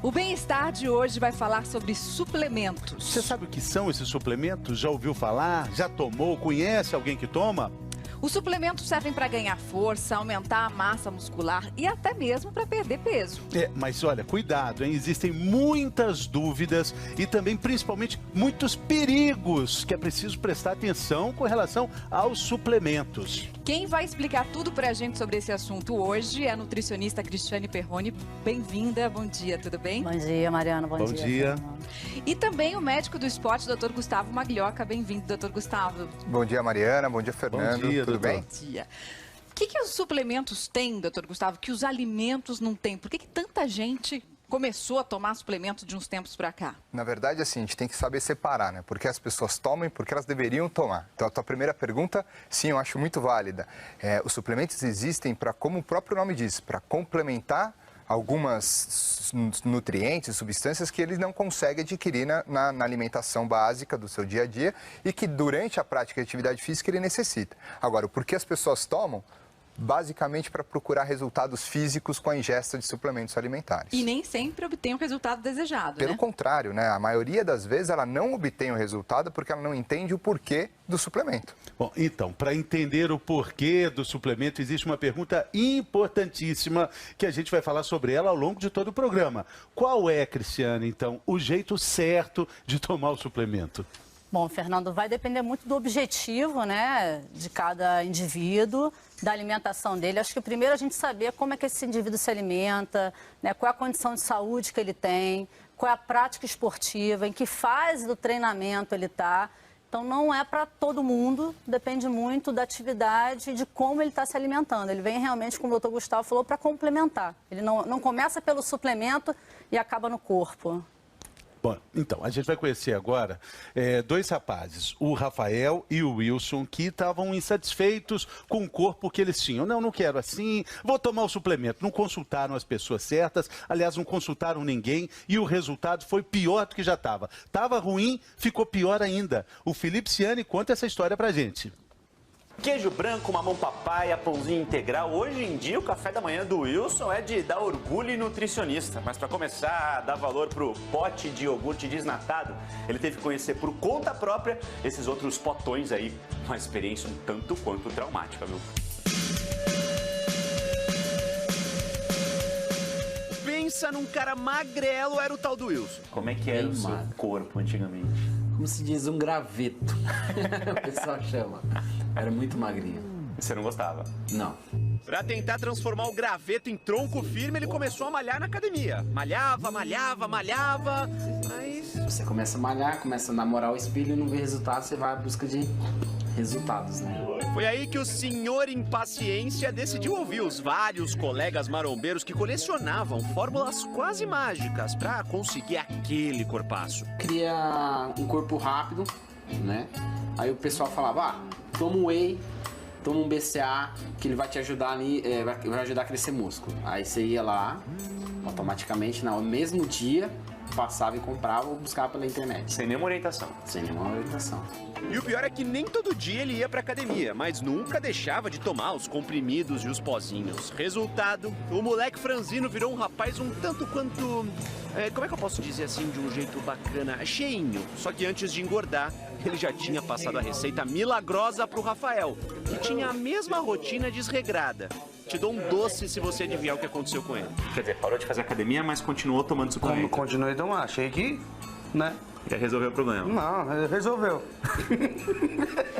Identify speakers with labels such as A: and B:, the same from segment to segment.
A: O Bem-Estar de hoje vai falar sobre suplementos.
B: Você sabe o que são esses suplementos? Já ouviu falar? Já tomou? Conhece alguém que toma?
A: Os suplementos servem para ganhar força, aumentar a massa muscular e até mesmo para perder peso.
B: Mas olha, cuidado, hein? Existem muitas dúvidas e também, principalmente, muitos perigos que é preciso prestar atenção com relação aos suplementos.
A: Quem vai explicar tudo para a gente sobre esse assunto hoje é a nutricionista Cristiane Perrone. Bem-vinda, bom dia, tudo bem?
C: Bom dia, Mariana, bom dia.
A: E também o médico do esporte, Dr. Gustavo Maglioca. Bem-vindo, Dr. Gustavo.
D: Bom dia, Mariana, bom dia, Fernando.
B: Bom dia,
D: tudo bem?
A: Bom dia. O que os suplementos têm, doutor Gustavo, que os alimentos não têm? Por que tanta gente começou a tomar suplementos de uns tempos para cá?
D: Na verdade, assim, a gente tem que saber separar, né? Porque as pessoas tomam e porque elas deveriam tomar. Então, a tua primeira pergunta, sim, eu acho muito válida. Os suplementos existem para, como o próprio nome diz, para complementar algumas nutrientes, substâncias que eles não conseguem adquirir na alimentação básica do seu dia a dia e que durante a prática de atividade física ele necessita. Agora, o porquê as pessoas tomam? Basicamente para procurar resultados físicos com a ingesta de suplementos alimentares.
A: E nem sempre obtém o resultado desejado,
D: Pelo contrário, né? A maioria das vezes ela não obtém o resultado porque ela não entende o porquê do suplemento.
B: Bom, então, para entender o porquê do suplemento, existe uma pergunta importantíssima que a gente vai falar sobre ela ao longo de todo o programa. Qual é, Cristiane, então, o jeito certo de tomar o suplemento?
C: Bom, Fernando, vai depender muito do objetivo, né, de cada indivíduo, da alimentação dele. Acho que primeiro a gente saber como é que esse indivíduo se alimenta, né, qual é a condição de saúde que ele tem, qual é a prática esportiva, em que fase do treinamento ele está. Então, não é para todo mundo, depende muito da atividade e de como ele está se alimentando. Ele vem realmente, como o doutor Gustavo falou, para complementar. Ele não começa pelo suplemento e acaba no corpo.
B: Bom, então, a gente vai conhecer agora dois rapazes, o Rafael e o Wilson, que estavam insatisfeitos com o corpo que eles tinham. Não quero assim, vou tomar o suplemento. Não consultaram as pessoas certas, aliás, não consultaram ninguém e o resultado foi pior do que já estava. Estava ruim, ficou pior ainda. O Felipe Ciani conta essa história pra gente.
E: Queijo branco, mamão papaya, pãozinho integral. Hoje em dia, o café da manhã do Wilson é de dar orgulho e nutricionista. Mas para começar a dar valor pro pote de iogurte desnatado, ele teve que conhecer por conta própria esses outros potões aí. Uma experiência um tanto quanto traumática, viu?
F: Pensa num cara magrelo, era o tal do Wilson.
E: Como é que era o seu corpo antigamente?
G: Como se diz, um graveto. O pessoal chama. Era muito magrinho.
E: Você não gostava?
G: Não.
F: Pra tentar transformar o graveto em tronco firme, ele começou a malhar na academia. Malhava, mas...
G: Você começa a malhar, começa a namorar o espelho e não vê resultado, você vai à busca de resultados, né?
F: Foi aí que o senhor Impaciência decidiu ouvir os vários colegas marombeiros que colecionavam fórmulas quase mágicas pra conseguir aquele corpaço.
G: Cria um corpo rápido, né? Aí o pessoal falava, toma um whey, toma um BCA, que ele vai te ajudar ali, vai ajudar a crescer músculo. Aí você ia lá, automaticamente, no mesmo dia, passava e comprava ou buscava pela internet.
E: Sem nenhuma orientação.
G: Sem nenhuma orientação.
F: E o pior é que nem todo dia ele ia pra academia, mas nunca deixava de tomar os comprimidos e os pozinhos. Resultado, o moleque franzino virou um rapaz um tanto quanto... como é que eu posso dizer assim de um jeito bacana? Cheinho. Só que antes de engordar, ele já tinha passado a receita milagrosa pro Rafael, que tinha a mesma rotina desregrada. Te dou um doce se você adivinhar o que aconteceu com ele.
E: Quer dizer, parou de fazer academia, mas continuou tomando suplemento.
H: Continuei tomando, achei que, né?
E: Já resolveu o problema.
H: Não, resolveu.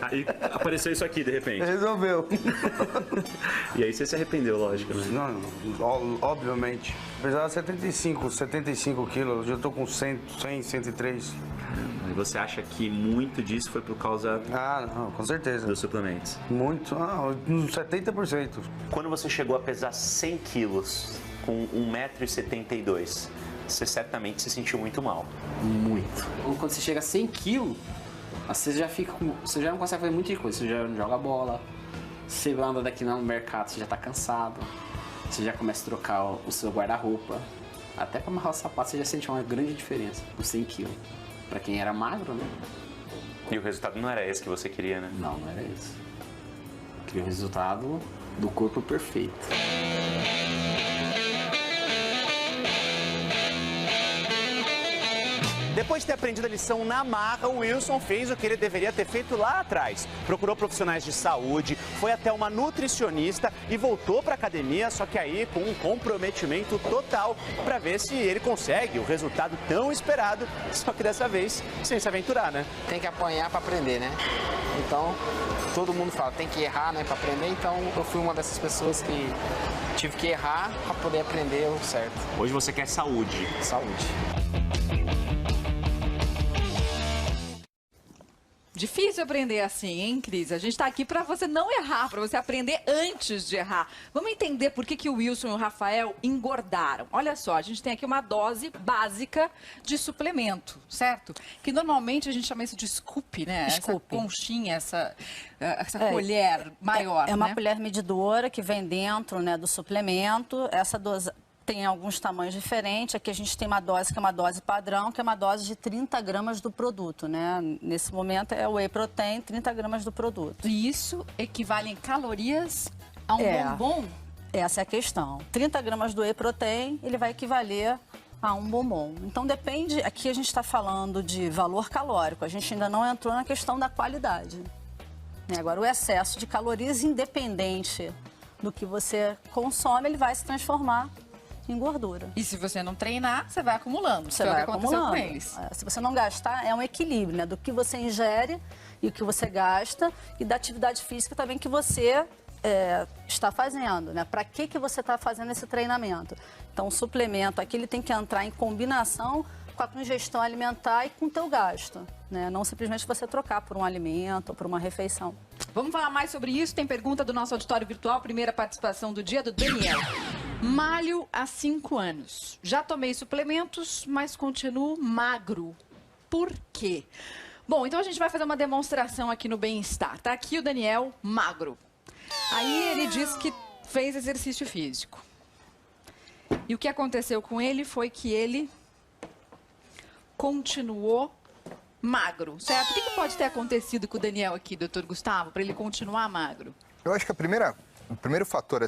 E: Aí apareceu isso aqui, de repente.
H: Resolveu.
E: E aí você se arrependeu, lógico, né?
H: Não, obviamente. Apesar de 75 quilos, hoje eu tô com 100, 103.
E: E você acha que muito disso foi por causa
H: não, com certeza.
E: dos suplementos?
H: Muito, 70%.
E: Quando você chegou a pesar 100 quilos com 1,72 m, você certamente se sentiu muito mal.
G: Muito. Quando você chega a 100 quilos, você já não consegue fazer muita coisa. Você já não joga bola, você anda daqui no mercado, você já tá cansado, você já começa a trocar o seu guarda-roupa. Até para amarrar o sapato você já sente uma grande diferença com 100 quilos. Para quem era magro, né?
E: E o resultado não era esse que você queria, né?
G: Não era esse. Eu queria o resultado do corpo perfeito.
E: Depois de ter aprendido a lição na marra, o Wilson fez o que ele deveria ter feito lá atrás. Procurou profissionais de saúde, foi até uma nutricionista e voltou para a academia, só que aí com um comprometimento total para ver se ele consegue o resultado tão esperado, só que dessa vez sem se aventurar, né?
G: Tem que apanhar para aprender, né? Então, todo mundo fala, tem que errar, né, para aprender. Então, eu fui uma dessas pessoas que tive que errar para poder aprender o certo.
E: Hoje você quer saúde.
G: Saúde.
A: Difícil aprender assim, hein, Cris? A gente tá aqui para você não errar, para você aprender antes de errar. Vamos entender por que o Wilson e o Rafael engordaram. Olha só, a gente tem aqui uma dose básica de suplemento, certo? Que normalmente a gente chama isso de scoop, né?
C: Scoop.
A: Essa conchinha, essa colher maior,
C: É uma
A: né?
C: colher medidora que vem dentro, né, do suplemento. Essa dose tem alguns tamanhos diferentes. Aqui a gente tem uma dose que é uma dose padrão, que é uma dose de 30 gramas do produto, né? Nesse momento é o whey protein, 30 gramas do produto.
A: E isso equivale em calorias a um bombom?
C: Essa é a questão. 30 gramas do whey protein, ele vai equivaler a um bombom. Então depende, aqui a gente está falando de valor calórico, a gente ainda não entrou na questão da qualidade. Agora, o excesso de calorias, independente do que você consome, ele vai se transformar em gordura.
A: E se você não treinar, você vai acumulando.
C: Você
A: Foi o
C: vai
A: que aconteceu
C: acumulando.
A: com eles.
C: Se você não gastar, é um equilíbrio, né? Do que você ingere e o que você gasta e da atividade física também que você está fazendo, né? Para que você está fazendo esse treinamento? Então, o suplemento aqui ele tem que entrar em combinação com a ingestão alimentar e com o teu gasto, né? Não simplesmente você trocar por um alimento ou por uma refeição.
A: Vamos falar mais sobre isso. Tem pergunta do nosso auditório virtual. Primeira participação do dia do Daniel. Malho há 5 anos. Já tomei suplementos, mas continuo magro. Por quê? Bom, então a gente vai fazer uma demonstração aqui no Bem-Estar. Tá aqui o Daniel magro. Aí ele diz que fez exercício físico. E o que aconteceu com ele foi que ele continuou magro, certo? O que pode ter acontecido com o Daniel aqui, doutor Gustavo, para ele continuar magro?
D: Eu acho que o primeiro fator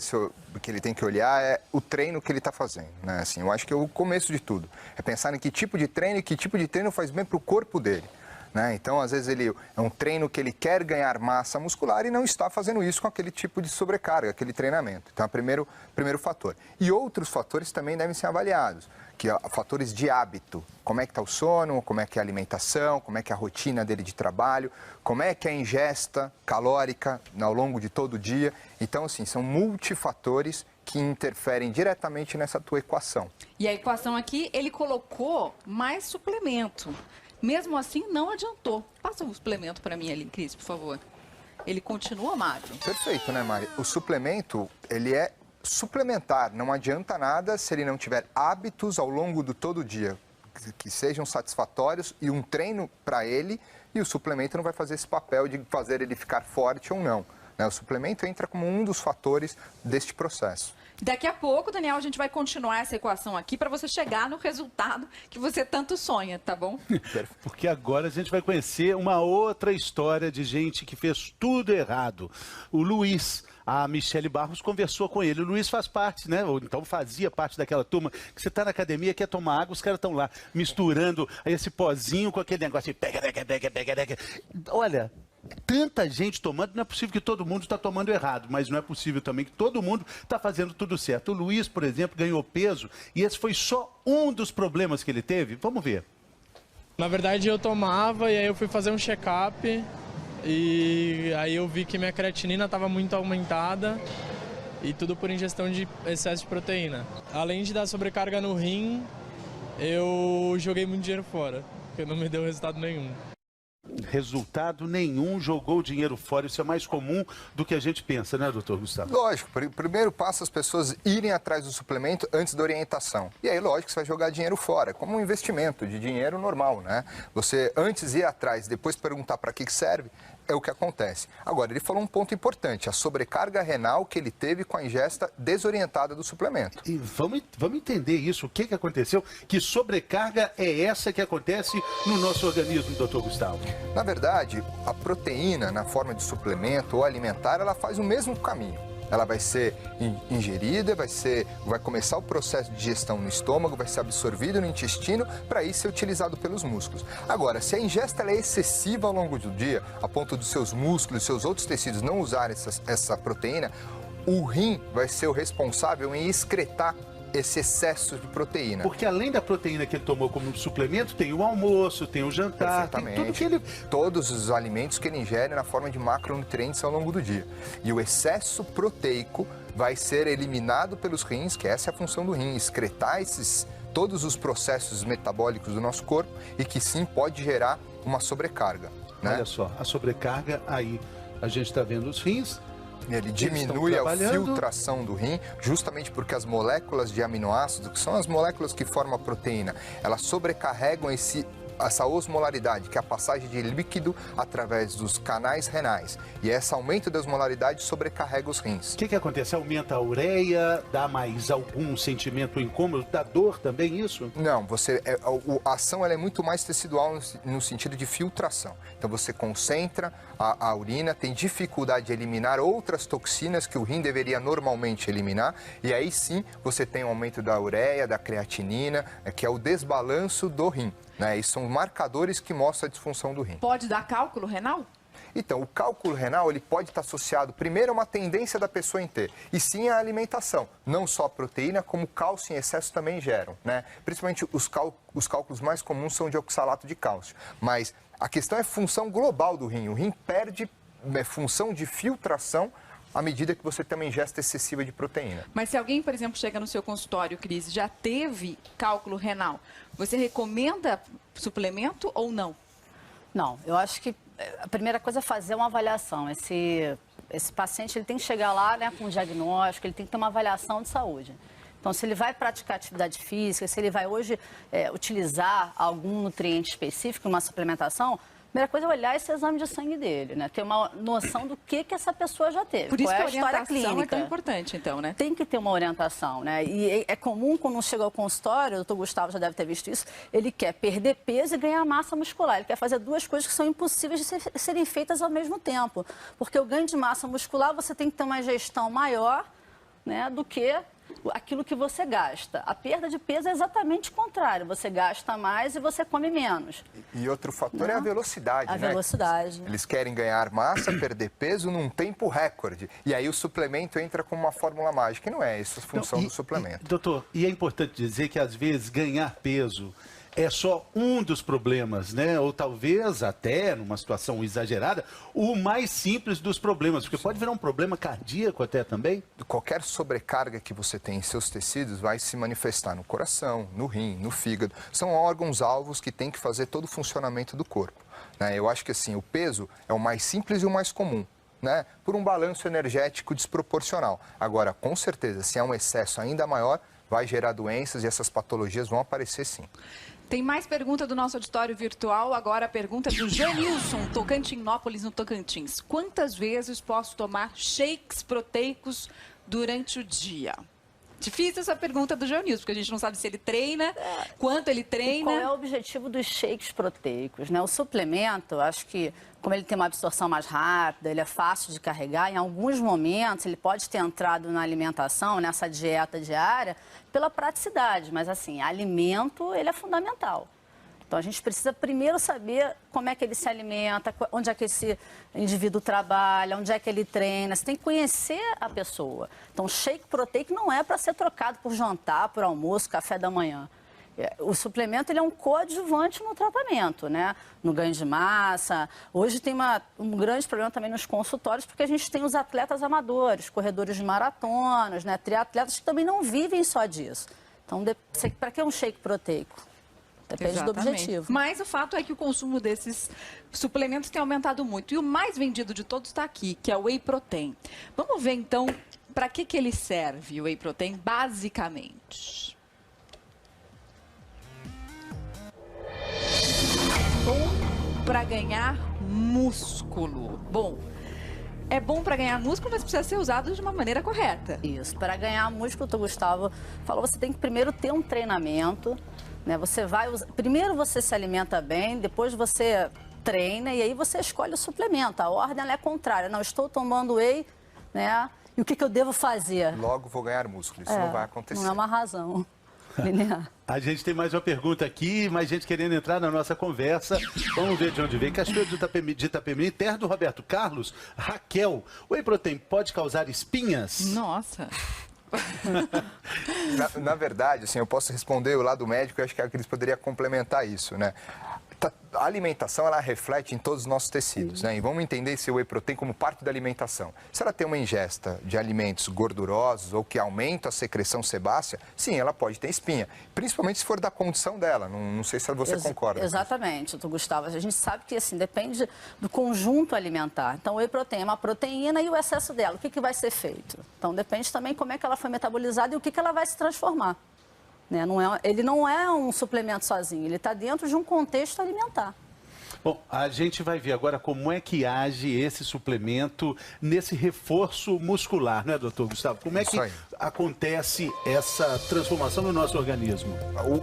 D: que ele tem que olhar é o treino que ele está fazendo, né? Assim, eu acho que é o começo de tudo. É pensar em que tipo de treino e que tipo de treino faz bem para o corpo dele. Né? Então, às vezes, ele é um treino que ele quer ganhar massa muscular e não está fazendo isso com aquele tipo de sobrecarga, aquele treinamento. Então, é o primeiro fator. E outros fatores também devem ser avaliados, que é fatores de hábito. Como é que está o sono, como é que é a alimentação, como é que é a rotina dele de trabalho, como é que é a ingesta calórica ao longo de todo o dia. Então, assim, são multifatores que interferem diretamente nessa tua equação.
A: E a equação aqui, ele colocou mais suplemento. Mesmo assim, não adiantou. Passa um suplemento para mim ali, Cris, por favor. Ele continua magro.
D: Perfeito, né, Mari? O suplemento, ele é suplementar. Não adianta nada se ele não tiver hábitos ao longo do todo o dia que sejam satisfatórios e um treino para ele, e o suplemento não vai fazer esse papel de fazer ele ficar forte ou não. Né? O suplemento entra como um dos fatores deste processo.
A: Daqui a pouco, Daniel, a gente vai continuar essa equação aqui para você chegar no resultado que você tanto sonha, tá bom?
B: Porque agora a gente vai conhecer uma outra história de gente que fez tudo errado. O Luiz, a Michele Barros conversou com ele. O Luiz faz parte, né? Ou então fazia parte daquela turma que você está na academia, quer tomar água, os caras estão lá misturando esse pozinho com aquele negócio de pega. Olha, tanta gente tomando, não é possível que todo mundo está tomando errado, mas não é possível também que todo mundo está fazendo tudo certo. O Luiz, por exemplo, ganhou peso e esse foi só um dos problemas que ele teve. Vamos ver.
I: Na verdade, eu tomava e aí eu fui fazer um check-up e aí eu vi que minha creatinina estava muito aumentada e tudo por ingestão de excesso de proteína. Além de dar sobrecarga no rim, eu joguei muito dinheiro fora, porque não me deu resultado nenhum.
B: Resultado nenhum, jogou o dinheiro fora. Isso é mais comum do que a gente pensa, né, doutor Gustavo?
D: Lógico, primeiro passo as pessoas irem atrás do suplemento antes da orientação. E aí, lógico, você vai jogar dinheiro fora, como um investimento de dinheiro normal, né? Você antes ir atrás, depois perguntar para que serve, é o que acontece. Agora, ele falou um ponto importante, a sobrecarga renal que ele teve com a ingesta desorientada do suplemento.
B: E vamos entender isso, o que aconteceu, que sobrecarga é essa que acontece no nosso organismo, doutor Gustavo?
D: Na verdade, a proteína, na forma de suplemento ou alimentar, ela faz o mesmo caminho. ela vai ser ingerida, vai começar o processo de digestão no estômago, vai ser absorvido no intestino para aí ser utilizado pelos músculos. Agora, se a ingesta ela é excessiva ao longo do dia, a ponto dos seus músculos, seus outros tecidos não usarem essa proteína, o rim vai ser o responsável em excretar esse excesso de proteína.
B: Porque além da proteína que ele tomou como suplemento, tem o almoço, tem o jantar, tem tudo que ele...
D: Todos os alimentos que ele ingere na forma de macronutrientes ao longo do dia. E o excesso proteico vai ser eliminado pelos rins, que essa é a função do rim, excretar todos os processos metabólicos do nosso corpo e que sim pode gerar uma sobrecarga. Né?
B: Olha só, a sobrecarga aí, a gente está vendo os rins.
D: Ele diminui a filtração do rim, justamente porque as moléculas de aminoácidos, que são as moléculas que formam a proteína, elas sobrecarregam essa osmolaridade, que é a passagem de líquido através dos canais renais. E esse aumento da osmolaridade sobrecarrega os rins.
B: O que acontece? Aumenta a ureia, dá mais algum sentimento incômodo, dá dor também isso?
D: Não, a ação ela é muito mais tecidual no sentido de filtração. Então você concentra a urina, tem dificuldade de eliminar outras toxinas que o rim deveria normalmente eliminar, e aí sim você tem um aumento da ureia, da creatinina, que é o desbalanço do rim. Né? E são marcadores que mostram a disfunção do rim.
A: Pode dar cálculo renal?
D: Então, o cálculo renal ele pode estar associado, primeiro, a uma tendência da pessoa em ter, e sim à alimentação. Não só a proteína, como cálcio em excesso também geram. Né? Principalmente os cálculos mais comuns são de oxalato de cálcio. Mas a questão é função global do rim. O rim perde função de filtração à medida que você tem uma ingesta excessiva de proteína.
A: Mas se alguém, por exemplo, chega no seu consultório, Cris, já teve cálculo renal, você recomenda suplemento ou não?
C: Não, eu acho que a primeira coisa é fazer uma avaliação. Esse paciente ele tem que chegar lá, né, com um diagnóstico, ele tem que ter uma avaliação de saúde. Então, se ele vai praticar atividade física, se ele vai hoje utilizar algum nutriente específico, uma suplementação, a primeira coisa é olhar esse exame de sangue dele, né? Ter uma noção do que essa pessoa já teve.
A: Por isso
C: qual
A: que
C: é
A: a
C: história
A: orientação
C: clínica.
A: é tão importante, então, né?
C: Tem que ter uma orientação, né? E é comum, quando chega ao consultório, o doutor Gustavo já deve ter visto isso, ele quer perder peso e ganhar massa muscular. Ele quer fazer duas coisas que são impossíveis de serem feitas ao mesmo tempo. Porque o ganho de massa muscular, você tem que ter uma gestão maior, né, do que aquilo que você gasta. A perda de peso é exatamente o contrário. Você gasta mais e você come menos.
D: E outro fator é a velocidade,
C: né? A velocidade.
D: Eles querem ganhar massa, perder peso num tempo recorde. E aí o suplemento entra como uma fórmula mágica. E não é essa a função do suplemento.
B: Doutor, e é importante dizer que às vezes ganhar peso é só um dos problemas, né? Ou talvez até, numa situação exagerada, o mais simples dos problemas, porque pode virar um problema cardíaco até também.
D: Qualquer sobrecarga que você tem em seus tecidos vai se manifestar no coração, no rim, no fígado. São órgãos-alvos que têm que fazer todo o funcionamento do corpo. Né? Eu acho que assim, o peso é o mais simples e o mais comum. Né? Por um balanço energético desproporcional. Agora, com certeza, se é um excesso ainda maior, vai gerar doenças e essas patologias vão aparecer sim.
A: Tem mais pergunta do nosso auditório virtual. Agora a pergunta do Janilson, Tocantinópolis, no Tocantins. Quantas vezes posso tomar shakes proteicos durante o dia? Difícil essa pergunta do Janilson, porque a gente não sabe se ele treina, quanto ele treina.
C: E qual é o objetivo dos shakes proteicos, né? O suplemento, acho que como ele tem uma absorção mais rápida, ele é fácil de carregar, em alguns momentos ele pode ter entrado na alimentação, nessa dieta diária, pela praticidade, mas assim, alimento, ele é fundamental. Então a gente precisa primeiro saber como é que ele se alimenta, onde é que esse indivíduo trabalha, onde é que ele treina. Você tem que conhecer a pessoa. Então shake proteico não é para ser trocado por jantar, por almoço, café da manhã. O suplemento ele é um coadjuvante no tratamento, né? No ganho de massa. Hoje tem um grande problema também nos consultórios, porque a gente tem os atletas amadores, corredores de maratonas, né? Triatletas que também não vivem só disso. Então, para que um shake proteico? Depende do objetivo.
A: Mas o fato é que o consumo desses suplementos tem aumentado muito. E o mais vendido de todos está aqui, que é o Whey Protein. Vamos ver, então, para que ele serve, o Whey Protein, basicamente. Bom para ganhar músculo. Bom, é bom para ganhar músculo, mas precisa ser usado de uma maneira correta.
C: Isso, para ganhar músculo, o Gustavo falou, você tem que primeiro ter um treinamento, né? Primeiro você se alimenta bem, depois você treina e aí você escolhe o suplemento. A ordem ela é contrária. Não estou tomando whey, né? E o que eu devo fazer?
D: Logo vou ganhar músculo. Isso não vai acontecer.
C: Não é uma razão linear.
B: A gente tem mais uma pergunta aqui, mais gente querendo entrar na nossa conversa. Vamos ver de onde vem. Cachoeiro de Itapemirim, terra do Roberto Carlos. Raquel, o whey protein pode causar espinhas?
A: Nossa.
D: Na verdade, assim, eu posso responder o lado médico, eu acho que a Cris poderia complementar isso, né? A alimentação, ela reflete em todos os nossos tecidos, né? E vamos entender esse whey protein como parte da alimentação. Se ela tem uma ingesta de alimentos gordurosos ou que aumenta a secreção sebácea, sim, ela pode ter espinha. Principalmente se for da condição dela. Não sei se você concorda.
C: Exatamente, doutor Gustavo. A gente sabe que, assim, depende do conjunto alimentar. Então, o whey protein é uma proteína e o excesso dela, o que vai ser feito? Então, depende também como é que ela foi metabolizada e o que ela vai se transformar. Né? Ele não é um suplemento sozinho, ele está dentro de um contexto alimentar.
B: Bom, a gente vai ver agora como é que age esse suplemento nesse reforço muscular, né, doutor Gustavo? Como é que acontece essa transformação no nosso organismo?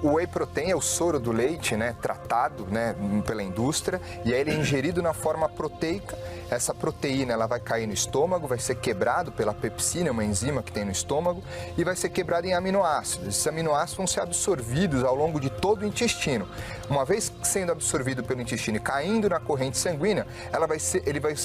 D: O whey protein é o soro do leite, né, tratado, né, pela indústria, e aí ele é ingerido na forma proteica. Essa proteína ela vai cair no estômago, vai ser quebrado pela pepsina, uma enzima que tem no estômago, e vai ser quebrado em aminoácidos. Esses aminoácidos vão ser absorvidos ao longo de todo o intestino. Uma vez sendo absorvido pelo intestino e caindo na corrente sanguínea,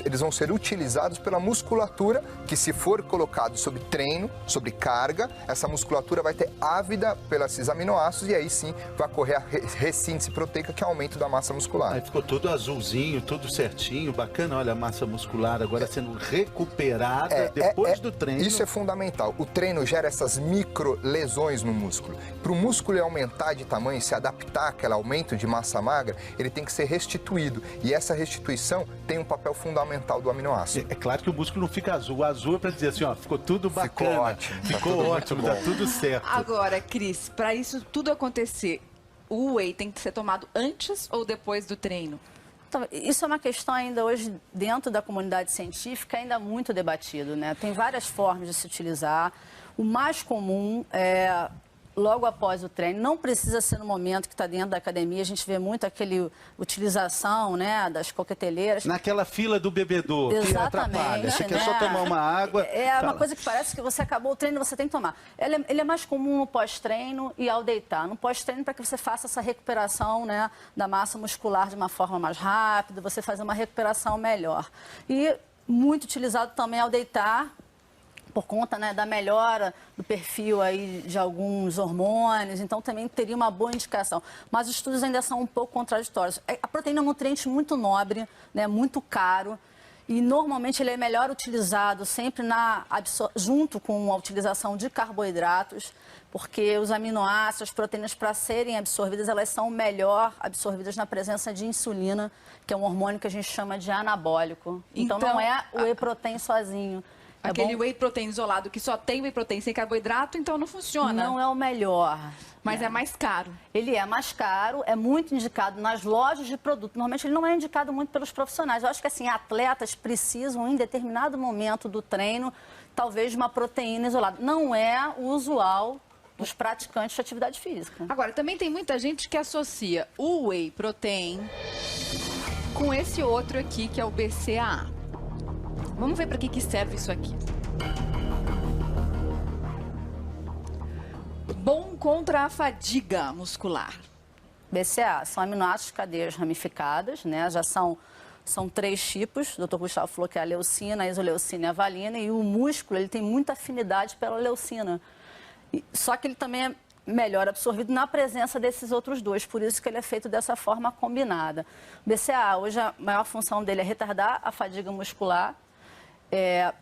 D: eles vão ser utilizados pela musculatura, que se for colocado sob treino, sob carga, essa musculatura vai ter ávida pelos aminoácidos e aí sim vai ocorrer a ressíntese proteica, que é o aumento da massa muscular.
B: Aí ficou todo azulzinho, tudo certinho, bacana, olha a massa muscular agora sendo recuperada depois do treino.
D: Isso é fundamental. O treino gera essas micro lesões no músculo. Para o músculo aumentar de tamanho, se adaptar àquele aumento de massa magra, ele tem que ser restituído. E essa restituição tem um papel fundamental do aminoácido.
B: É claro que o músculo não fica azul. O azul é para dizer assim, ó, ficou tudo bacana.
D: Ficou ótimo.
B: Ficou ótimo, tá tudo certo.
A: Agora, Cris, para isso tudo acontecer, o whey tem que ser tomado antes ou depois do treino?
C: Então, isso é uma questão ainda hoje, dentro da comunidade científica, ainda muito debatido, né? Tem várias formas de se utilizar. O mais comum é logo após o treino. Não precisa ser no momento que está dentro da academia. A gente vê muito aquele utilização, né, das coqueteleiras.
B: Naquela fila do bebedouro, que atrapalha. Você quer só tomar uma água.
C: É uma coisa que parece que você acabou o treino e você tem que tomar. Ele é mais comum no pós-treino e ao deitar. No pós-treino, para que você faça essa recuperação, né, da massa muscular de uma forma mais rápida, você fazer uma recuperação melhor. E muito utilizado também ao deitar, por conta, né, da melhora do perfil aí de alguns hormônios, então também teria uma boa indicação. Mas os estudos ainda são um pouco contraditórios. A proteína é um nutriente muito nobre, né, muito caro, e normalmente ele é melhor utilizado sempre junto com a utilização de carboidratos, porque os aminoácidos, as proteínas, para serem absorvidas, elas são melhor absorvidas na presença de insulina, que é um hormônio que a gente chama de anabólico. Então não é o whey protein sozinho.
A: Aquele whey protein isolado que só tem whey protein sem carboidrato, então não funciona.
C: Não é o melhor.
A: Mas é mais caro.
C: Ele é mais caro, é muito indicado nas lojas de produto. Normalmente ele não é indicado muito pelos profissionais. Eu acho que assim, atletas precisam, em determinado momento do treino, talvez de uma proteína isolada. Não é o usual dos praticantes de atividade física.
A: Agora, também tem muita gente que associa o whey protein com esse outro aqui, que é o BCAA. Vamos ver para que serve isso aqui. Bom contra a fadiga muscular.
C: BCAA são aminoácidos de cadeias ramificadas, né? Já são 3 tipos. O Dr. Gustavo falou que é a leucina, a isoleucina e a valina. E o músculo ele tem muita afinidade pela leucina. Só que ele também é melhor absorvido na presença desses outros dois, por isso que ele é feito dessa forma combinada. O BCAA, hoje a maior função dele é retardar a fadiga muscular.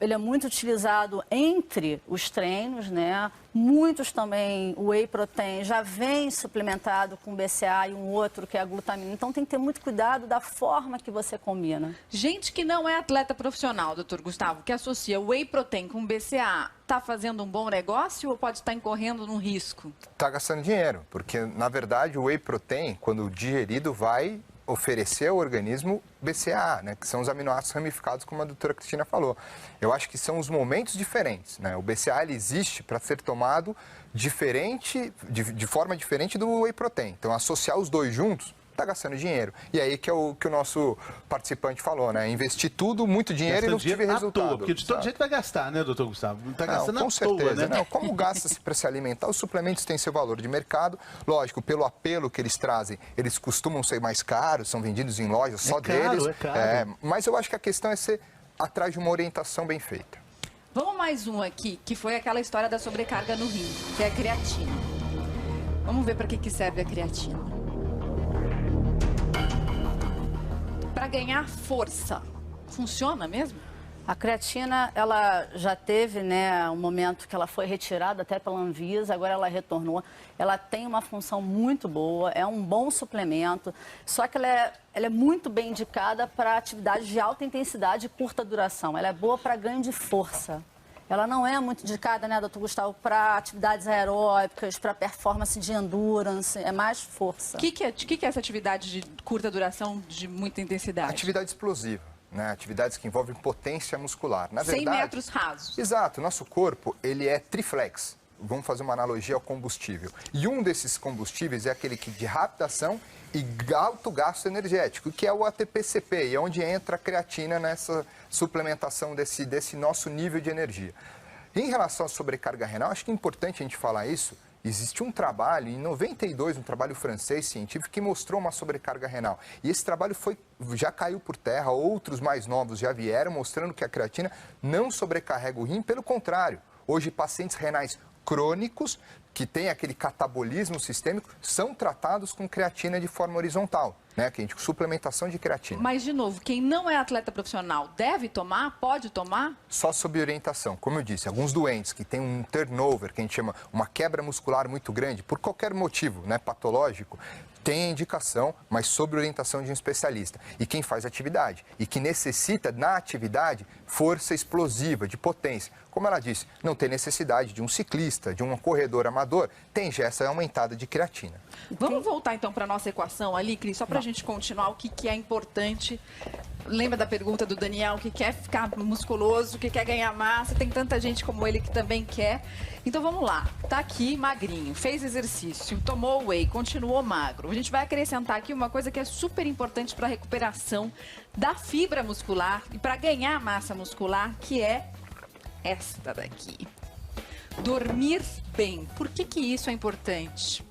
C: Ele é muito utilizado entre os treinos, né? Muitos também, o whey protein já vem suplementado com BCAA e um outro que é a glutamina. Então tem que ter muito cuidado da forma que você combina.
A: Gente que não é atleta profissional, doutor Gustavo, que associa o whey protein com BCAA, está fazendo um bom negócio ou pode estar incorrendo num risco?
D: Está gastando dinheiro, porque na verdade o whey protein, quando digerido, vai oferecer ao organismo BCAA, né, que são os aminoácidos ramificados, como a doutora Cristina falou. Eu acho que são os momentos diferentes, né? O BCAA ele existe para ser tomado diferente, de forma diferente do whey protein. Então, associar os dois juntos está gastando dinheiro. E aí que é o que o nosso participante falou, né? Investir tudo, muito dinheiro, e não tive resultado.
B: Toa, porque de todo jeito vai gastar, né, doutor Gustavo? Está gastando
D: com certeza,
B: toa, né?
D: Não, como gasta-se para se alimentar, os suplementos têm seu valor de mercado. Lógico, pelo apelo que eles trazem, eles costumam ser mais caros, são vendidos em lojas só deles.
B: É caro.
D: Mas eu acho que a questão é ser atrás de uma orientação bem feita.
A: Vamos mais um aqui, que foi aquela história da sobrecarga no rim, que é a creatina. Vamos ver para que serve a creatina. Para ganhar força. Funciona mesmo?
C: A creatina, ela já teve, né, um momento que ela foi retirada até pela Anvisa, agora ela retornou. Ela tem uma função muito boa, é um bom suplemento, só que ela é muito bem indicada para atividades de alta intensidade e curta duração. Ela é boa para ganho de força. Ela não é muito indicada, né, doutor Gustavo, para atividades aeróbicas, para performance de endurance, é mais força.
A: O que é essa atividade de curta duração, de muita intensidade?
D: Atividade explosiva. Né, atividades que envolvem potência muscular. Na
A: 100
D: verdade,
A: metros rasos.
D: Exato. Nosso corpo, ele é triflex. Vamos fazer uma analogia ao combustível. E um desses combustíveis é aquele que de rápida ação e alto gasto energético, que é o ATP-CP, e é onde entra a creatina nessa suplementação desse nosso nível de energia. Em relação à sobrecarga renal, acho que é importante a gente falar isso. Existe um trabalho, em 92, um trabalho francês científico, que mostrou uma sobrecarga renal. E esse trabalho já caiu por terra, outros mais novos já vieram, mostrando que a creatina não sobrecarrega o rim, pelo contrário. Hoje, pacientes renais crônicos, que têm aquele catabolismo sistêmico, são tratados com creatina de forma horizontal, né? Que a gente, suplementação de creatina.
A: Mas, de novo, quem não é atleta profissional deve tomar? Pode tomar?
D: Só sob orientação. Como eu disse, alguns doentes que têm um turnover, que a gente chama uma quebra muscular muito grande, por qualquer motivo, né, patológico, tem a indicação, mas sob orientação de um especialista. E quem faz atividade. E que necessita, na atividade, força explosiva, de potência. Como ela disse, não tem necessidade de um ciclista, de um corredor amador, tem essa aumentada de creatina.
A: Vamos voltar, então, para a nossa equação ali, Cris, só para a gente continuar o que é importante. Lembra da pergunta do Daniel, que quer ficar musculoso, que quer ganhar massa, tem tanta gente como ele que também quer. Então vamos lá, tá aqui magrinho, fez exercício, tomou whey, continuou magro. A gente vai acrescentar aqui uma coisa que é super importante para a recuperação da fibra muscular e para ganhar massa muscular, que é esta daqui. Dormir bem. Por que isso é importante?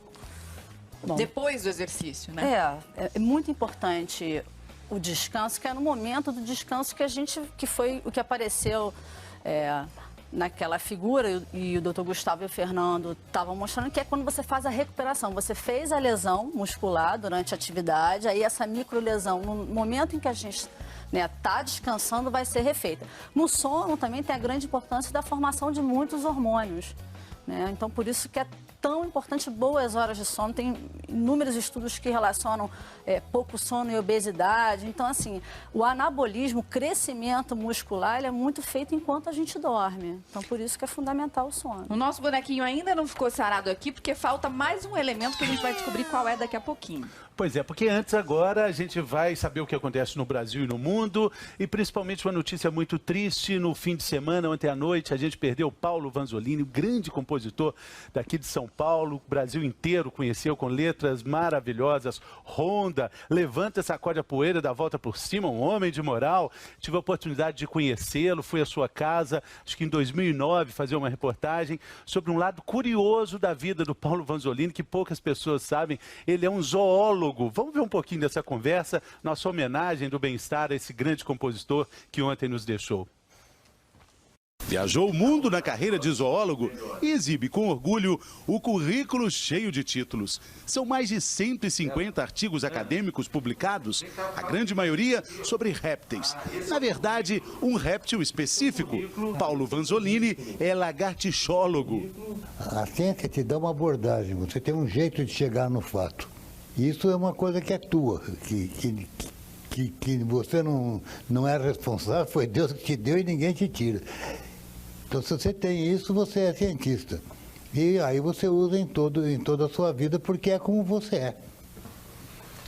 C: Bom,
A: depois do exercício, né?
C: É muito importante o descanso, que é no momento do descanso que foi o que apareceu naquela figura, e o doutor Gustavo e o Fernando estavam mostrando, que é quando você faz a recuperação. Você fez a lesão muscular durante a atividade, aí essa microlesão, no momento em que a gente está descansando, vai ser refeita. No sono também tem a grande importância da formação de muitos hormônios, né? Então, por isso que é tão importante boas horas de sono. Tem inúmeros estudos que relacionam pouco sono e obesidade. Então, assim, o anabolismo, o crescimento muscular, ele é muito feito enquanto a gente dorme. Então, por isso que é fundamental o sono.
A: O nosso bonequinho ainda não ficou sarado aqui, porque falta mais um elemento que a gente vai descobrir qual é daqui a pouquinho.
B: Pois é, porque antes agora a gente vai saber o que acontece no Brasil e no mundo, e principalmente uma notícia muito triste. No fim de semana, ontem à noite, a gente perdeu o Paulo Vanzolini, o grande compositor daqui de São Paulo. O Brasil inteiro conheceu com letras maravilhosas. Honda, Levanta, Sacode a Poeira, Dá a Volta por Cima, um homem de moral. Tive a oportunidade de conhecê-lo, fui à sua casa, acho que em 2009, fazer uma reportagem sobre um lado curioso da vida do Paulo Vanzolini, que poucas pessoas sabem. Ele é um zoólogo. Vamos ver um pouquinho dessa conversa, nossa homenagem do bem-estar a esse grande compositor que ontem nos deixou.
J: Viajou o mundo na carreira de zoólogo e exibe com orgulho o currículo cheio de títulos. São mais de 150 artigos acadêmicos publicados, a grande maioria sobre répteis. Na verdade, um réptil específico. Paulo Vanzolini é lagartixólogo.
K: A ciência te dá uma abordagem, você tem um jeito de chegar no fato. Isso é uma coisa que é tua, que você não é responsável, foi Deus que te deu e ninguém te tira. Então, se você tem isso, você é cientista. E aí você usa em toda a sua vida, porque é como você é.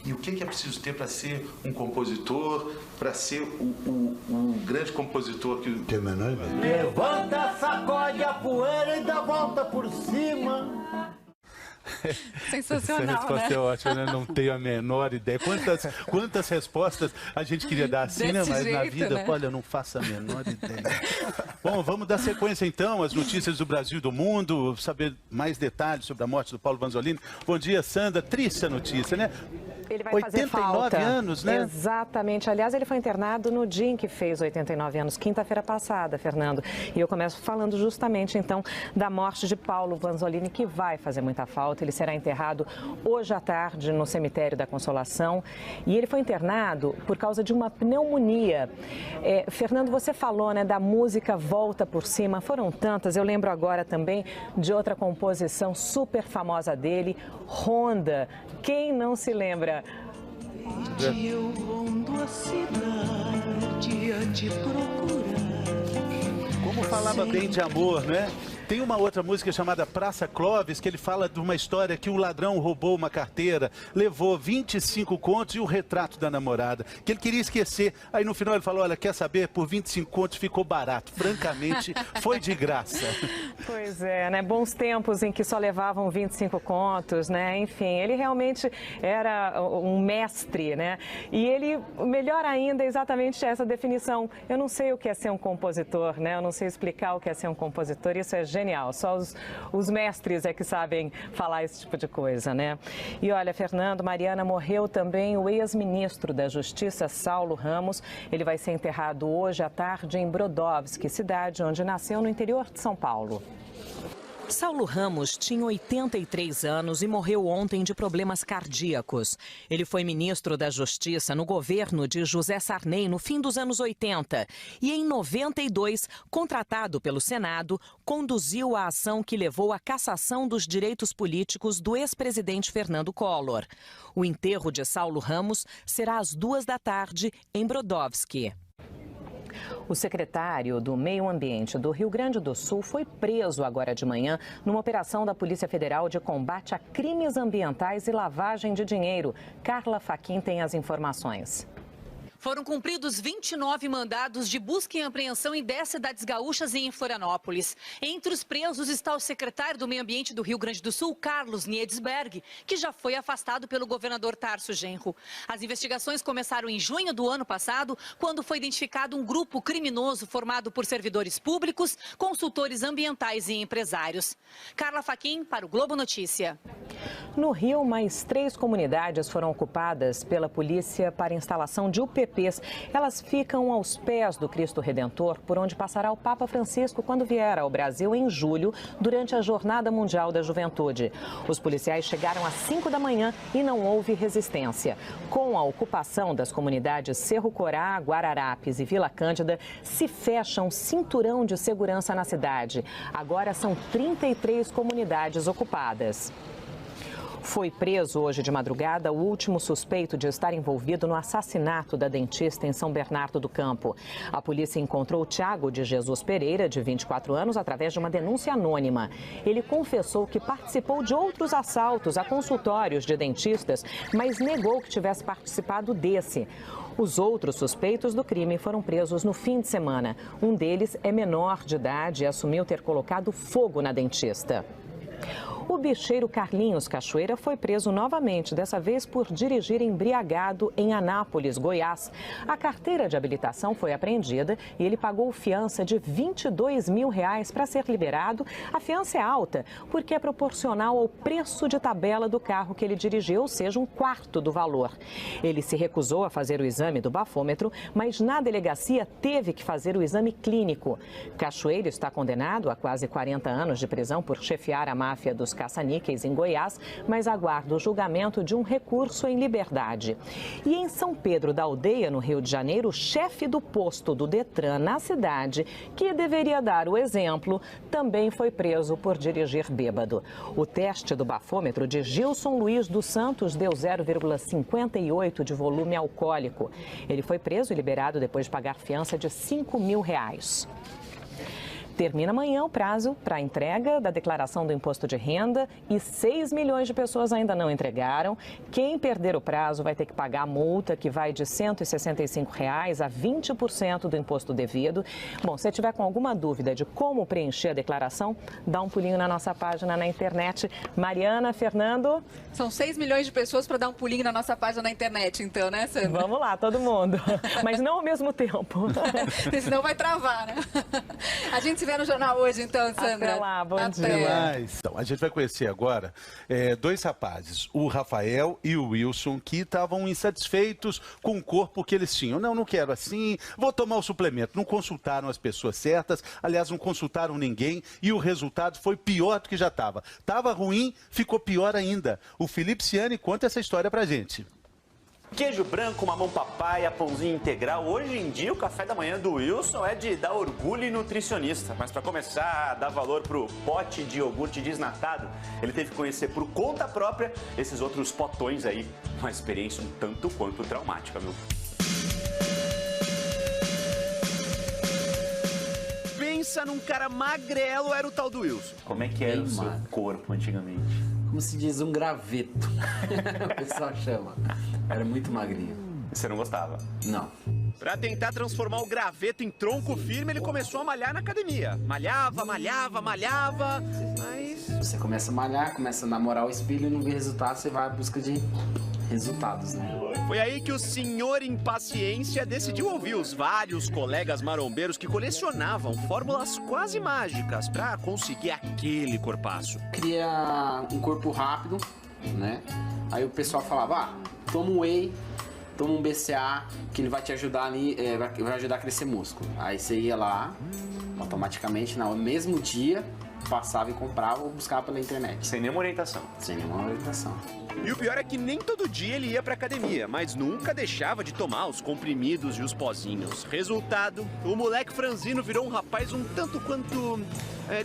B: E o que é preciso ter para ser um compositor, para ser o grande compositor que...
K: Tem menor ideia.
L: Levanta, sacode a poeira e dá a volta por cima.
A: Sensacional,
B: Essa resposta
A: né?
B: é ótima, né? Não tenho a menor ideia. Quantas respostas a gente queria dar assim, né? Mas na vida,
A: né?
B: olha, eu não faço a menor ideia. Bom, vamos dar sequência então às notícias do Brasil e do mundo, saber mais detalhes sobre a morte do Paulo Vanzolini. Bom dia, Sandra. Triste a notícia, né?
L: Ele vai fazer falta.
B: 89 anos, né?
L: Exatamente. Aliás, ele foi internado no dia em que fez 89 anos, quinta-feira passada, Fernando. E eu começo falando justamente, então, da morte de Paulo Vanzolini, que vai fazer muita falta. Ele será enterrado hoje à tarde no cemitério da Consolação. E ele foi internado por causa de uma pneumonia. Fernando, você falou, né, da música Volta por Cima. Foram tantas. Eu lembro agora também de outra composição super famosa dele, Ronda. Quem não se lembra?
M: Eu rondo a cidade a te procurar.
B: Como falava bem de amor, né? Tem uma outra música chamada Praça Clóvis, que ele fala de uma história que o ladrão roubou uma carteira, levou 25 contos e o retrato da namorada, que ele queria esquecer. Aí no final ele falou, olha, quer saber? Por 25 contos ficou barato. Francamente, foi de graça.
L: Pois é, né? Bons tempos em que só levavam 25 contos, né? Enfim, ele realmente era um mestre, né? E ele, melhor ainda, exatamente essa definição. Eu não sei o que é ser um compositor, né? Eu não sei explicar o que é ser um compositor. Isso é genial, só os mestres é que sabem falar esse tipo de coisa, né? E olha, Fernando, Mariana, morreu também o ex-ministro da Justiça, Saulo Ramos. Ele vai ser enterrado hoje à tarde em Brodowski, cidade onde nasceu no interior de São Paulo.
N: Saulo Ramos tinha 83 anos e morreu ontem de problemas cardíacos. Ele foi ministro da Justiça no governo de José Sarney no fim dos anos 80 e, em 92, contratado pelo Senado, conduziu a ação que levou à cassação dos direitos políticos do ex-presidente Fernando Collor. O enterro de Saulo Ramos será às 14h em Brodowski.
L: O secretário do Meio Ambiente do Rio Grande do Sul foi preso agora de manhã numa operação da Polícia Federal de combate a crimes ambientais e lavagem de dinheiro. Carla Fachin tem as informações.
O: Foram cumpridos 29 mandados de busca e apreensão em 10 cidades gaúchas e em Florianópolis. Entre os presos está o secretário do Meio Ambiente do Rio Grande do Sul, Carlos Niedesberg, que já foi afastado pelo governador Tarso Genro. As investigações começaram em junho do ano passado, quando foi identificado um grupo criminoso formado por servidores públicos, consultores ambientais e empresários. Carla Fachin para o Globo Notícia.
L: No Rio, mais 3 comunidades foram ocupadas pela polícia para instalação de UPPs. Elas ficam aos pés do Cristo Redentor, por onde passará o Papa Francisco quando vier ao Brasil em julho, durante a Jornada Mundial da Juventude. Os policiais chegaram às 5 da manhã e não houve resistência. Com a ocupação das comunidades Cerro Corá, Guararapes e Vila Cândida, se fecha um cinturão de segurança na cidade. Agora são 33 comunidades ocupadas. Foi preso hoje de madrugada o último suspeito de estar envolvido no assassinato da dentista em São Bernardo do Campo. A polícia encontrou Tiago de Jesus Pereira, de 24 anos, através de uma denúncia anônima. Ele confessou que participou de outros assaltos a consultórios de dentistas, mas negou que tivesse participado desse. Os outros suspeitos do crime foram presos no fim de semana. Um deles é menor de idade e assumiu ter colocado fogo na dentista. O bicheiro Carlinhos Cachoeira foi preso novamente, dessa vez por dirigir embriagado em Anápolis, Goiás. A carteira de habilitação foi apreendida e ele pagou fiança de R$22 mil para ser liberado. A fiança é alta porque é proporcional ao preço de tabela do carro que ele dirigiu, ou seja, 1/4 do valor. Ele se recusou a fazer o exame do bafômetro, mas na delegacia teve que fazer o exame clínico. Cachoeira está condenado a quase 40 anos de prisão por chefiar a máfia dos caça-níqueis em Goiás, mas aguarda o julgamento de um recurso em liberdade. E em São Pedro da Aldeia, no Rio de Janeiro, o chefe do posto do Detran na cidade, que deveria dar o exemplo, também foi preso por dirigir bêbado. O teste do bafômetro de Gilson Luiz dos Santos deu 0,58 de volume alcoólico. Ele foi preso e liberado depois de pagar fiança de R$5 mil. Termina amanhã o prazo para a entrega da declaração do imposto de renda e 6 milhões de pessoas ainda não entregaram. Quem perder o prazo vai ter que pagar a multa, que vai de R$ 165 a 20% do imposto devido. Bom, se tiver com alguma dúvida de como preencher a declaração, dá um pulinho na nossa página na internet. Mariana, Fernando?
A: São 6 milhões de pessoas para dar um pulinho na nossa página na internet, então, né, Sandra?
L: Vamos lá, todo mundo. Mas não ao mesmo tempo.
A: Senão vai travar, né? A gente se vê no jornal hoje, então, Sandra.
L: Até lá, bom
B: dia. Então, a gente vai conhecer agora dois rapazes, o Rafael e o Wilson, que estavam insatisfeitos com o corpo que eles tinham. Não quero assim, vou tomar o suplemento. Não consultaram as pessoas certas, aliás, não consultaram ninguém e o resultado foi pior do que já estava. Estava ruim, ficou pior ainda. O Felipe Ciani conta essa história pra gente.
E: Queijo branco, mamão papaya, pãozinho integral. Hoje em dia, o café da manhã do Wilson é de dar orgulho e nutricionista. Mas para começar a dar valor pro pote de iogurte desnatado, ele teve que conhecer por conta própria esses outros potões aí. Uma experiência um tanto quanto traumática, viu?
F: Pensa num cara magrelo, era o tal do Wilson.
E: Como é que era o seu corpo antigamente?
G: Como se diz, um graveto. O pessoal chama. Era muito magrinho.
E: Você não gostava?
G: Não.
F: Pra tentar transformar o graveto em tronco firme, ele começou a malhar na academia. Malhava, mas...
G: Você começa a malhar, começa a namorar o espelho e não vê resultado, você vai à busca de resultados, né?
F: Foi aí que o senhor Impaciência decidiu ouvir os vários colegas marombeiros que colecionavam fórmulas quase mágicas pra conseguir aquele corpaço.
G: Cria um corpo rápido, né? Aí o pessoal falava, toma um whey, toma um BCA, que ele vai te ajudar ali, vai ajudar a crescer músculo. Aí você ia lá, automaticamente, no mesmo dia, passava e comprava ou buscava pela internet.
E: Sem nenhuma orientação.
G: Sem nenhuma orientação.
F: E o pior é que nem todo dia ele ia pra academia, mas nunca deixava de tomar os comprimidos e os pozinhos. Resultado, o moleque franzino virou um rapaz um tanto quanto...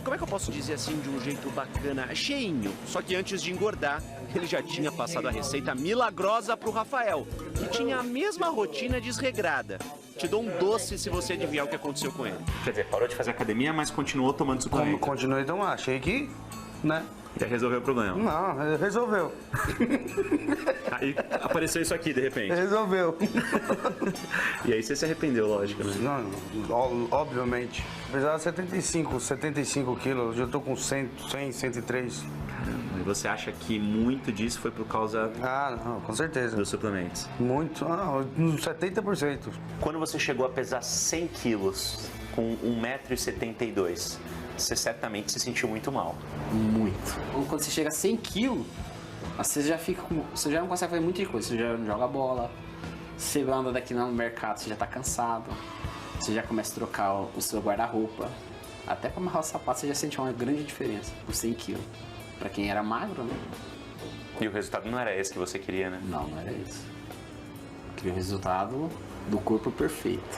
F: como é que eu posso dizer assim de um jeito bacana? Cheinho. Só que antes de engordar, ele já tinha passado a receita milagrosa pro Rafael, que tinha a mesma rotina desregrada. Te dou um doce se você adivinhar o que aconteceu com ele.
E: Quer dizer, parou de fazer academia, mas continuou tomando suplemento.
H: Continuei tomando, achei que, né?
E: Já resolveu o problema?
H: Não, resolveu.
E: Aí apareceu isso aqui, de repente.
H: Resolveu.
E: E aí você se arrependeu, lógico, né?
H: Não, obviamente. Apesar de 75 quilos, hoje eu tô com 100, 103.
E: E você acha que muito disso foi por causa...
H: não, com certeza.
E: Dos suplementos?
H: Muito, 70%.
E: Quando você chegou a pesar 100 quilos, com 1,72 m, você certamente se sentiu muito mal.
G: Muito. Quando você chega a 100 quilos, você já não consegue fazer muita coisa. Você já não joga bola, você anda daqui no mercado, você já tá cansado, você já começa a trocar o seu guarda-roupa. Até para amarrar o sapato você já sente uma grande diferença por 100 quilos. Para quem era magro, né?
E: E o resultado não era esse que você queria, né?
G: Não era esse. Eu queria o resultado do corpo perfeito.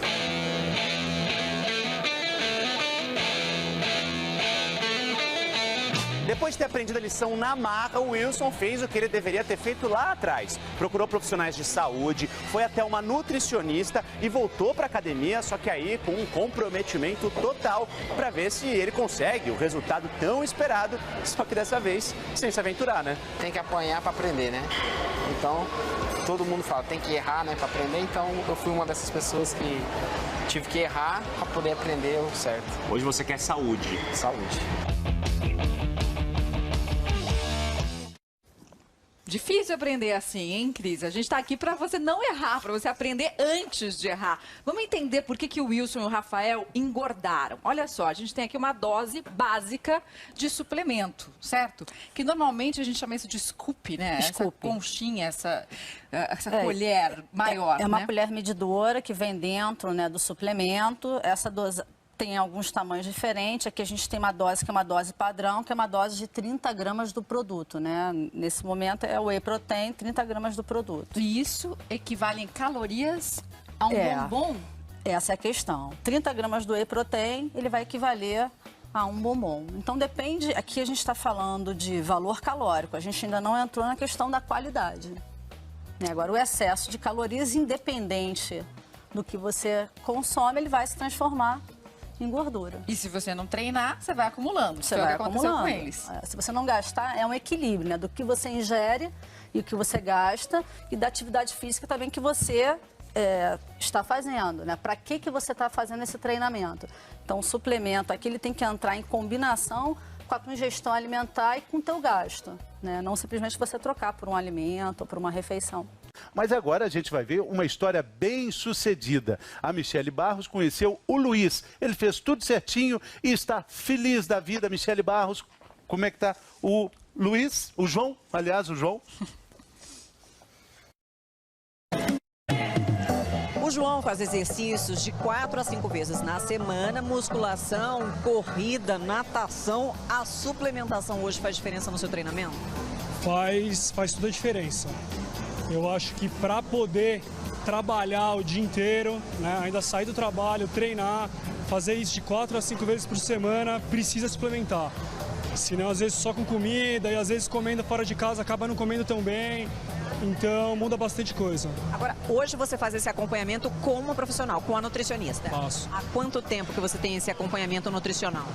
F: Depois de ter aprendido a lição na marra, o Wilson fez o que ele deveria ter feito lá atrás. Procurou profissionais de saúde, foi até uma nutricionista e voltou para a academia, só que aí com um comprometimento total para ver se ele consegue o resultado tão esperado, só que dessa vez sem se aventurar, né?
G: Tem que apanhar para aprender, né? Então, todo mundo fala, tem que errar, né, para aprender. Então, eu fui uma dessas pessoas que tive que errar para poder aprender o certo.
E: Hoje você quer saúde.
G: Saúde.
A: Difícil aprender assim, hein, Cris? A gente tá aqui para você não errar, para você aprender antes de errar. Vamos entender por que o Wilson e o Rafael engordaram. Olha só, a gente tem aqui uma dose básica de suplemento, certo? Que normalmente a gente chama isso de scoop, né? Essa conchinha, essa colher maior,
C: É uma
A: né?
C: colher medidora que vem dentro, né, do suplemento. Essa dose tem alguns tamanhos diferentes. Aqui a gente tem uma dose que é uma dose padrão, que é uma dose de 30 gramas do produto, né? Nesse momento é o whey protein, 30 gramas do produto.
A: E isso equivale em calorias a um bombom?
C: Essa é a questão. 30 gramas do whey protein, ele vai equivaler a um bombom. Então depende, aqui a gente está falando de valor calórico, a gente ainda não entrou na questão da qualidade. Agora, o excesso de calorias, independente do que você consome, ele vai se transformar em gordura.
A: E se você não treinar, você vai acumulando.
C: Você
A: Foi
C: vai
A: o que aconteceu
C: acumulando.
A: com eles.
C: Se você não gastar, é um equilíbrio, né? Do que você ingere e o que você gasta e da atividade física também que você está fazendo, né? Para que você está fazendo esse treinamento? Então, o suplemento aqui ele tem que entrar em combinação com a tua ingestão alimentar e com o teu gasto, né? Não simplesmente você trocar por um alimento ou por uma refeição.
B: Mas agora a gente vai ver uma história bem sucedida. A Michele Barros conheceu o Luiz. Ele fez tudo certinho e está feliz da vida. Michele Barros, como é que tá o Luiz? O João, aliás, o João.
P: O João faz exercícios de 4 a 5 vezes na semana, musculação, corrida, natação. A suplementação hoje faz diferença no seu treinamento?
Q: Faz toda a diferença. Eu acho que para poder trabalhar o dia inteiro, né, ainda sair do trabalho, treinar, fazer isso de 4 a 5 vezes por semana, precisa suplementar. Senão, às vezes, só com comida e às vezes comendo fora de casa acaba não comendo tão bem. Então, muda bastante coisa.
P: Agora, hoje você faz esse acompanhamento com uma profissional, com a nutricionista?
Q: Faço.
P: Há quanto tempo que você tem esse acompanhamento nutricional?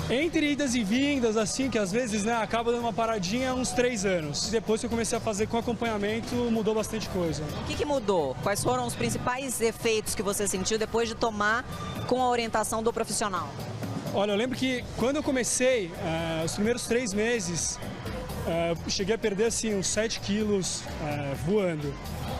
Q: Entre idas e vindas, assim, que às vezes, né, acaba dando uma paradinha, uns 3 anos. Depois que eu comecei a fazer com acompanhamento, mudou bastante coisa.
P: O que mudou? Quais foram os principais efeitos que você sentiu depois de tomar com a orientação do profissional?
Q: Olha, eu lembro que quando eu comecei, os primeiros 3 meses, cheguei a perder assim, uns 7 quilos voando.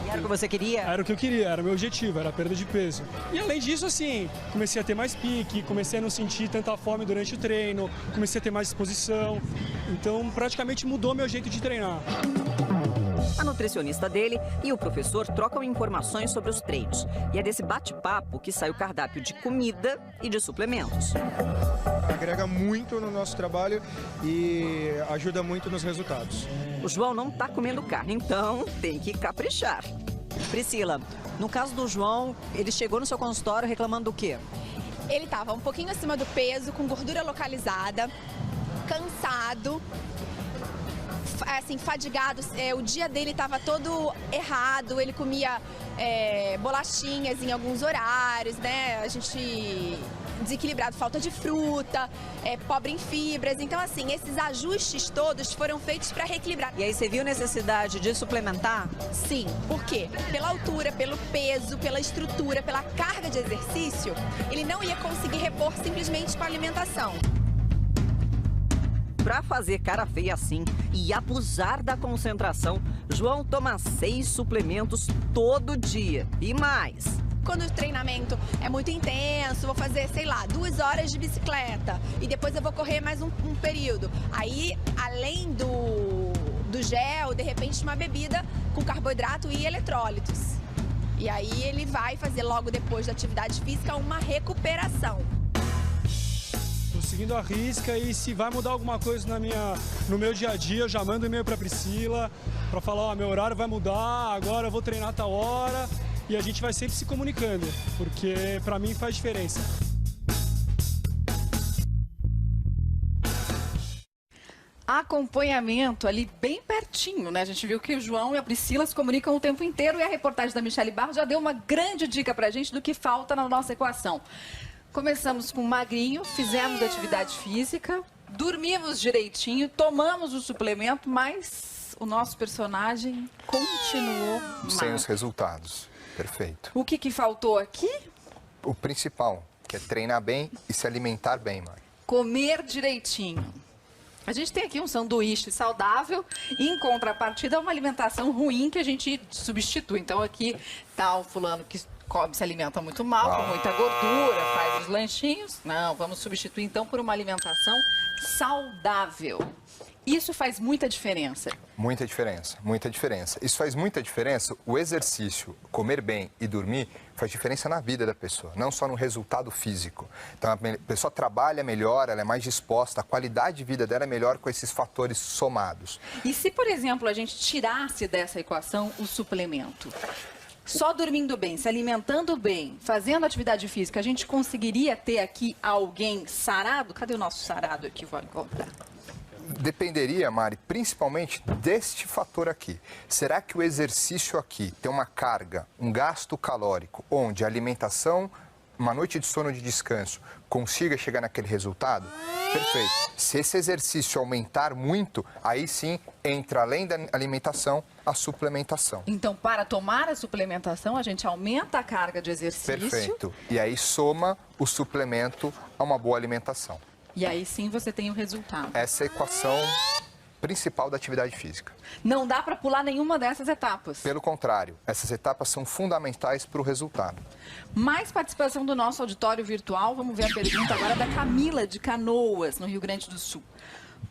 P: E era o que você queria?
Q: Era o que eu queria, era o meu objetivo, era a perda de peso. E além disso, assim, comecei a ter mais pique, comecei a não sentir tanta fome durante o treino, comecei a ter mais disposição. Então, praticamente mudou meu jeito de treinar.
P: A nutricionista dele e o professor trocam informações sobre os treinos. E é desse bate-papo que sai o cardápio de comida e de suplementos.
R: Agrega muito no nosso trabalho e ajuda muito nos resultados.
P: O João não está comendo carne, então tem que caprichar. Priscila, no caso do João, ele chegou no seu consultório reclamando do quê?
S: Ele estava um pouquinho acima do peso, com gordura localizada, cansado, assim, fadigado. O dia dele estava todo errado, ele comia bolachinhas em alguns horários, né? A gente desequilibrado, falta de fruta, pobre em fibras. Então, assim, esses ajustes todos foram feitos para reequilibrar.
P: E aí você viu necessidade de suplementar?
S: Sim. Por quê? Pela altura, pelo peso, pela estrutura, pela carga de exercício, ele não ia conseguir repor simplesmente com a alimentação.
P: Para fazer cara feia assim e abusar da concentração, João toma 6 suplementos todo dia e mais.
S: Quando o treinamento é muito intenso, vou fazer, sei lá, 2 horas de bicicleta e depois eu vou correr mais um período. Aí, além do gel, de repente uma bebida com carboidrato e eletrólitos. E aí ele vai fazer logo depois da atividade física uma recuperação.
Q: Tô seguindo a risca e se vai mudar alguma coisa no meu dia a dia, eu já mando um e-mail para Priscila para falar, ó, meu horário vai mudar, agora eu vou treinar tal hora. E a gente vai sempre se comunicando, porque para mim faz diferença.
A: Acompanhamento ali bem pertinho, né? A gente viu que o João e a Priscila se comunicam o tempo inteiro e a reportagem da Michele Barros já deu uma grande dica pra gente do que falta na nossa equação. Começamos com magrinho, fizemos atividade física, dormimos direitinho, tomamos o suplemento, mas o nosso personagem continuou
D: sem os resultados. Perfeito.
A: O que faltou aqui?
D: O principal, que é treinar bem e se alimentar bem, Mari.
A: Comer direitinho. A gente tem aqui um sanduíche saudável e, em contrapartida, uma alimentação ruim que a gente substitui. Então, aqui tá o fulano que se alimenta muito mal, com muita gordura, faz os lanchinhos. Não, vamos substituir, então, por uma alimentação saudável. Isso faz muita diferença.
D: Muita diferença, muita diferença. Isso faz muita diferença. O exercício, comer bem e dormir faz diferença na vida da pessoa, não só no resultado físico. Então a pessoa trabalha melhor, ela é mais disposta, a qualidade de vida dela é melhor com esses fatores somados.
A: E se, por exemplo, a gente tirasse dessa equação o suplemento? Só dormindo bem, se alimentando bem, fazendo atividade física, a gente conseguiria ter aqui alguém sarado? Cadê o nosso sarado aqui? Vou encontrar.
D: Dependeria, Mari, principalmente deste fator aqui. Será que o exercício aqui tem uma carga, um gasto calórico, onde a alimentação uma noite de sono de descanso, consiga chegar naquele resultado, perfeito. Se esse exercício aumentar muito, aí sim entra, além da alimentação, a suplementação.
A: Então, para tomar a suplementação, a gente aumenta a carga de exercício.
D: Perfeito. E aí soma o suplemento a uma boa alimentação.
A: E aí sim você tem o resultado.
D: Essa é a equação principal da atividade física.
A: Não dá para pular nenhuma dessas etapas.
D: Pelo contrário, essas etapas são fundamentais para o resultado.
A: Mais participação do nosso auditório virtual. Vamos ver a pergunta agora da Camila, de Canoas, no Rio Grande do Sul.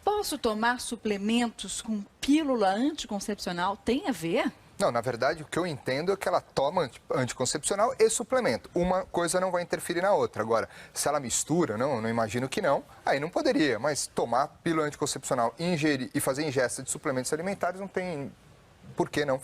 A: Posso tomar suplementos com pílula anticoncepcional? Tem a ver?
D: Não, na verdade, o que eu entendo é que ela toma anticoncepcional e suplemento. Uma coisa não vai interferir na outra. Agora, se ela mistura, não imagino que não, aí não poderia. Mas tomar pílula anticoncepcional, ingerir e fazer ingesta de suplementos alimentares não tem por que não.